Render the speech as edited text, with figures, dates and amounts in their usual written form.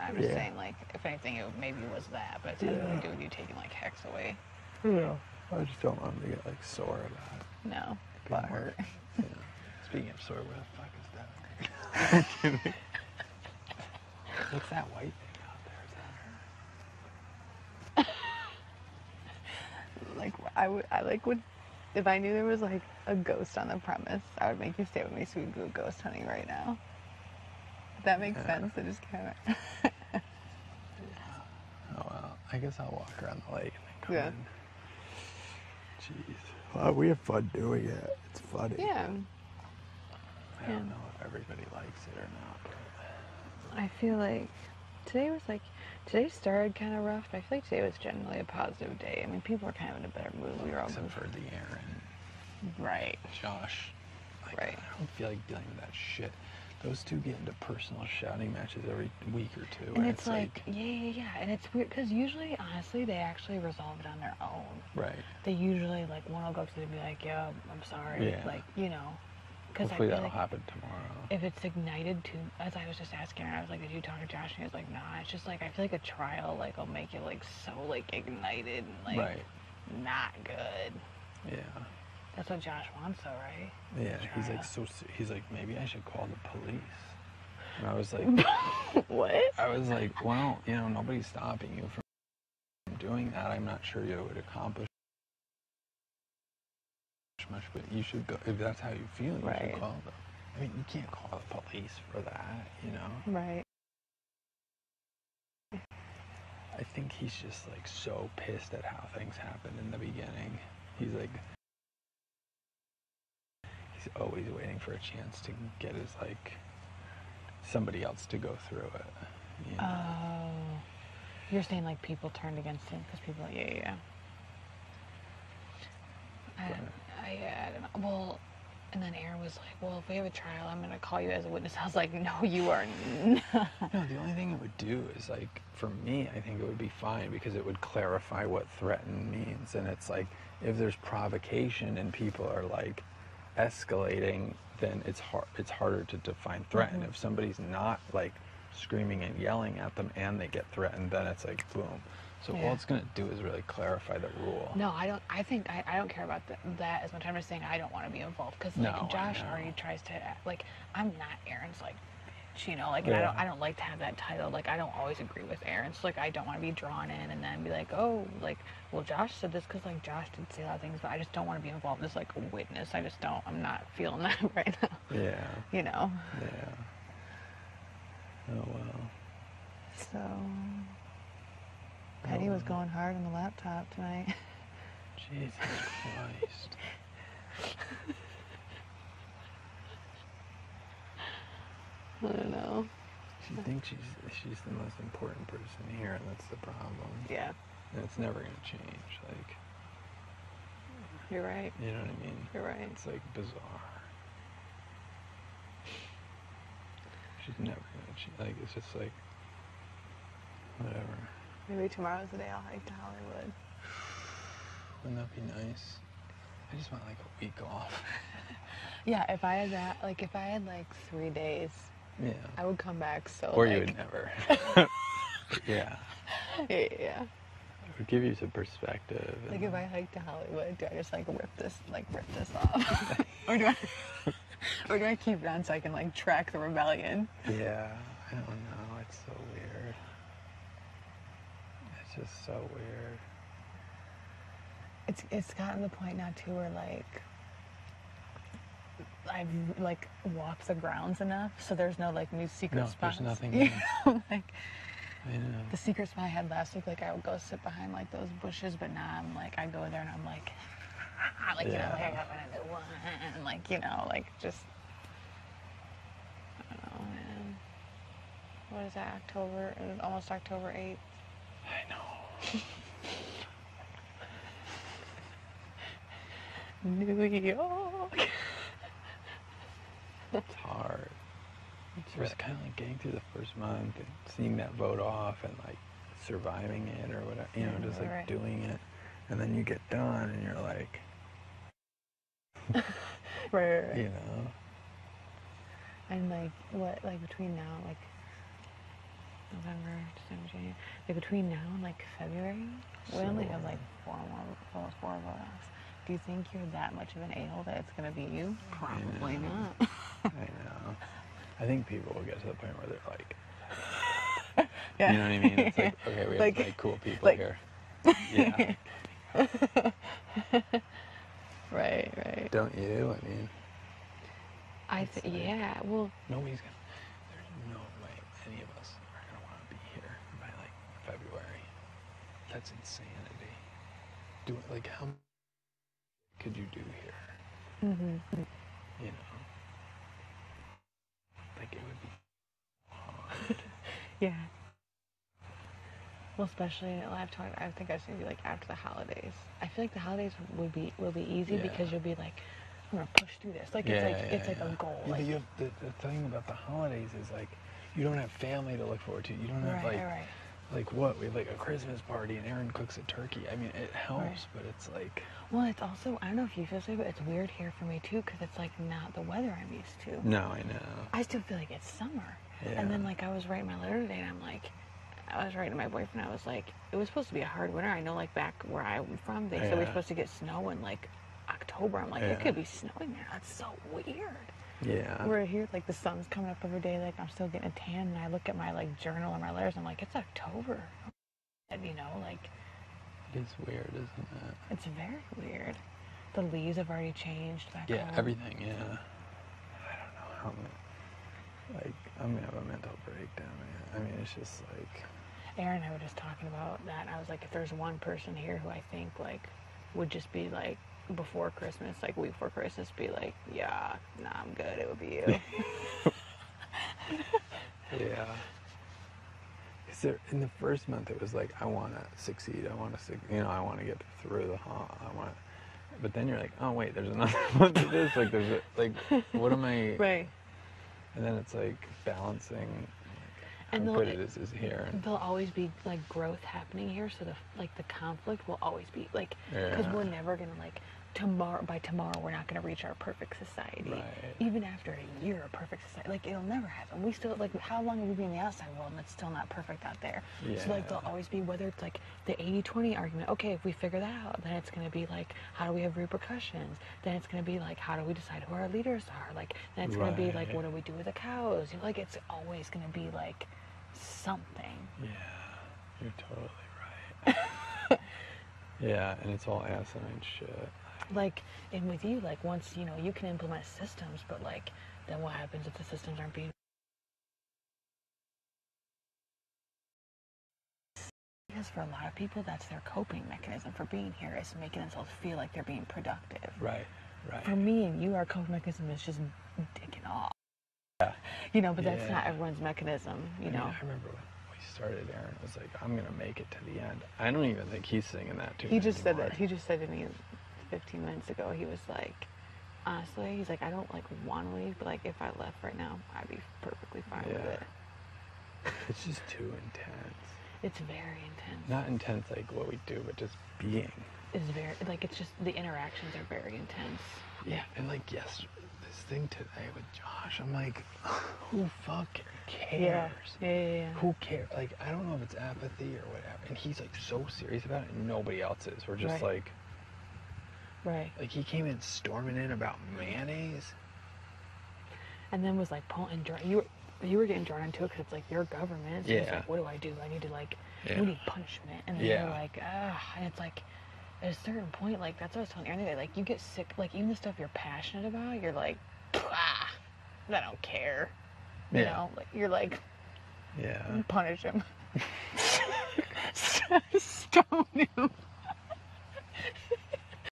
I'm just saying, like, if anything, it maybe was that, but it had nothing to do with you taking, like, Hex away. Yeah. I just don't want him to get, like, sore about it. No. Butt hurt. Yeah. Speaking of sore, where the fuck is that? What's that white thing out there? Is that her? Like, I like would, if I knew there was, like, a ghost on the premise, I would make you stay with me so we could go ghost hunting right now. If that makes sense, I just kind of... Oh, well, I guess I'll walk around the lake and then come Yeah. in. Jeez. Well, we have fun doing it. It's funny. Yeah. I don't know if everybody likes it or not. But... I feel like today started kind of rough, but I feel like today was generally a positive day. I mean, people were kind of in a better mood. We were all except for the Aaron. Right. Josh. Like, Right. I don't feel like dealing with that shit. Those two get into personal shouting matches every week or two. And it's like, yeah. And it's weird, because usually, honestly, they actually resolve it on their own. Right. They usually, like, one will go to them and be like, yeah, I'm sorry. Yeah. Like, you know. Hopefully that'll happen tomorrow. If it's ignited to, as I was just asking her, I was like, did you talk to Josh? And he was like, nah, it's just like, I feel like a trial, like, will make you, like, so, like, ignited and, like, not good. Yeah. That's what Josh wants, though, right? Yeah, he's like, maybe I should call the police. And I was like, what? I was like, well, you know, nobody's stopping you from doing that. I'm not sure you would accomplish much, but you should go, if that's how you feel, you should call them. I mean, you can't call the police for that, you know? Right. I think he's just, like, so pissed at how things happened in the beginning. He's like, he's always waiting for a chance to get his, like, somebody else to go through it. You know? Oh. You're saying, like, people turned against him because people, yeah. I don't know. Well, and then Aaron was like, well, if we have a trial, I'm going to call you as a witness. I was like, no, you are not. No, the only thing it would do is, like, for me, I think it would be fine because it would clarify what threaten means. And it's like, if there's provocation and people are, like, escalating, then it's harder to define threaten. Mm-hmm. If somebody's not, like, screaming and yelling at them and they get threatened, then it's like, boom. So all it's going to do is really clarify the rule. No, I don't. I think I don't care about that as much. I'm just saying I don't want to be involved because, like, Josh already tries to act, like, I'm not Aaron's, like, bitch, you know, like, and I don't like to have that title. Like, I don't always agree with Aaron, so, like, I don't want to be drawn in and then be like, oh, like, well, Josh said this because, like, Josh did say a lot of things, but I just don't want to be involved as, like, a witness. I just don't. I'm not feeling that right now. Yeah. You know. Yeah. Oh well. So. Penny was going hard on the laptop tonight. Jesus Christ. I don't know. She thinks she's the most important person here, and that's the problem. Yeah. And it's never going to change. Like, you're right. You know what I mean? You're right. It's, like, bizarre. She's never going to change. Like, it's just like, whatever. Maybe tomorrow's the day I'll hike to Hollywood. Wouldn't that be nice? I just want, like, a week off. Yeah, if I had that, like, if I had, like, 3 days, I would come back so, or like... you would never. Yeah. Yeah. It would give you some perspective. Like, if I hike to Hollywood, do I just, like, rip this off? or do I keep it on so I can, like, track the rebellion? Yeah, I don't know. It's so weird. It's just so weird. It's gotten to the point now, too, where, like, I've, like, walked the grounds enough, so there's no, like, new secret spots. There's nothing. You know, like, I know. the secret spot I had last week, like, I would go sit behind, like, those bushes, but now I'm, like, I go there and I'm, like, you know, like, I got a new one, and, like, you know, like, just, I don't know, man. What is that, October? It was almost October 8th. I know. New York. It's hard. It's just kind of like getting through the first month and seeing that vote off and, like, surviving it or whatever, you know, just, like, doing it. And then you get done and you're like, right. You know? And, like, what, like, between now, like, November, December, January. Like between now and like February, we only have like four of us. Do you think you're that much of an a-hole that it's gonna be you? Probably not. I know. I think people will get to the point where they're like, yeah. you know what I mean? It's like, okay, we have like cool people here. Yeah. Right. Don't you? I mean, yeah. Well, there's no way any of us are gonna want to be here by like February. That's insanity. Like how much could you do here? Mm-hmm. You know, like it would be hard. Yeah. Well, especially I think I was gonna be like after the holidays. I feel like the holidays will be easy because you'll be like, I'm gonna push through this. Like it's like a goal. Yeah, like, but you have the thing about the holidays is like you don't have family to look forward to. You don't have like what we have like a Christmas party and Aaron cooks a turkey. I mean, it helps, but it's like. Well, it's also I don't know if you feel this way, but it's weird here for me too because it's like not the weather I'm used to. No, I know. I still feel like it's summer. Yeah. And then like I was writing my letter today, and I'm like. I was writing to my boyfriend, I was like, it was supposed to be a hard winter. I know, like, back where I'm from, they said we're supposed to get snow in, like, October. I'm like, it could be snowing there. That's so weird. Yeah. We're here, like, the sun's coming up every day. Like, I'm still getting a tan, and I look at my, like, journal and my letters, and I'm like, it's October. And, you know, like... It is weird, isn't it? It's very weird. The leaves have already changed back home. Everything, yeah. I don't know how like, I'm gonna have a mental breakdown, man. I mean, it's just, like... Aaron and I were just talking about that. I was like, if there's one person here who I think, like, would just be, like, before Christmas, like, week before Christmas, be like, yeah, nah, I'm good, it would be you. Yeah. Because in the first month, it was like, I want to succeed. I want to get through the hump. But then you're like, oh, wait, there's another month of this. Like, what am I... Right. And then it's, like, balancing... And how good it is here. There'll always be like growth happening here, so the conflict will always be like because we're never gonna like by tomorrow we're not gonna reach our perfect society. Right. Even after a year of perfect society, like it'll never happen. We still like how long have we been in the outside world and it's still not perfect out there. Yeah. So like there'll always be whether it's like the 80-20 argument. Okay, if we figure that out, then it's gonna be like how do we have repercussions? Then it's gonna be like how do we decide who our leaders are? Like then it's gonna be like what do we do with the cows? You know, like it's always gonna be like something. Yeah, you're totally right. Yeah, and it's all asinine shit. Like, and with you, like, once, you know, you can implement systems, but, like, then what happens if the systems aren't being... Because for a lot of people, that's their coping mechanism for being here, is making themselves feel like they're being productive. Right. For me and you, our coping mechanism is just dicking off. Yeah. You know, but that's not everyone's mechanism, you know. I remember when we started, Aaron was like, I'm going to make it to the end. I don't even think he's singing that to me. He just said that. He just said to me 15 minutes ago, he was like, honestly, he's like, I don't, like, want to leave, but, like, if I left right now, I'd be perfectly fine with it. It's just too intense. It's very intense. Not intense like what we do, but just being. It's very, like, it's just, the interactions are very intense. Yeah, and, like, yesterday, this thing today with Josh, I'm like, who fucking cares? Yeah. Who cares? Like, I don't know if it's apathy or whatever. And he's, like, so serious about it, and nobody else is. We're just, like... Right. Like, he came in storming in about mayonnaise. And then was, like, pulling... You were getting drawn into it because it's, like, your government. So it's like, what do? I need to, like... We need punishment. And then you're like, and it's, like... At a certain point, like, that's what I was telling Aaron today, like, you get sick, like, even the stuff you're passionate about, you're like, I don't care. You know? Like, you're like, punish him. Stone him.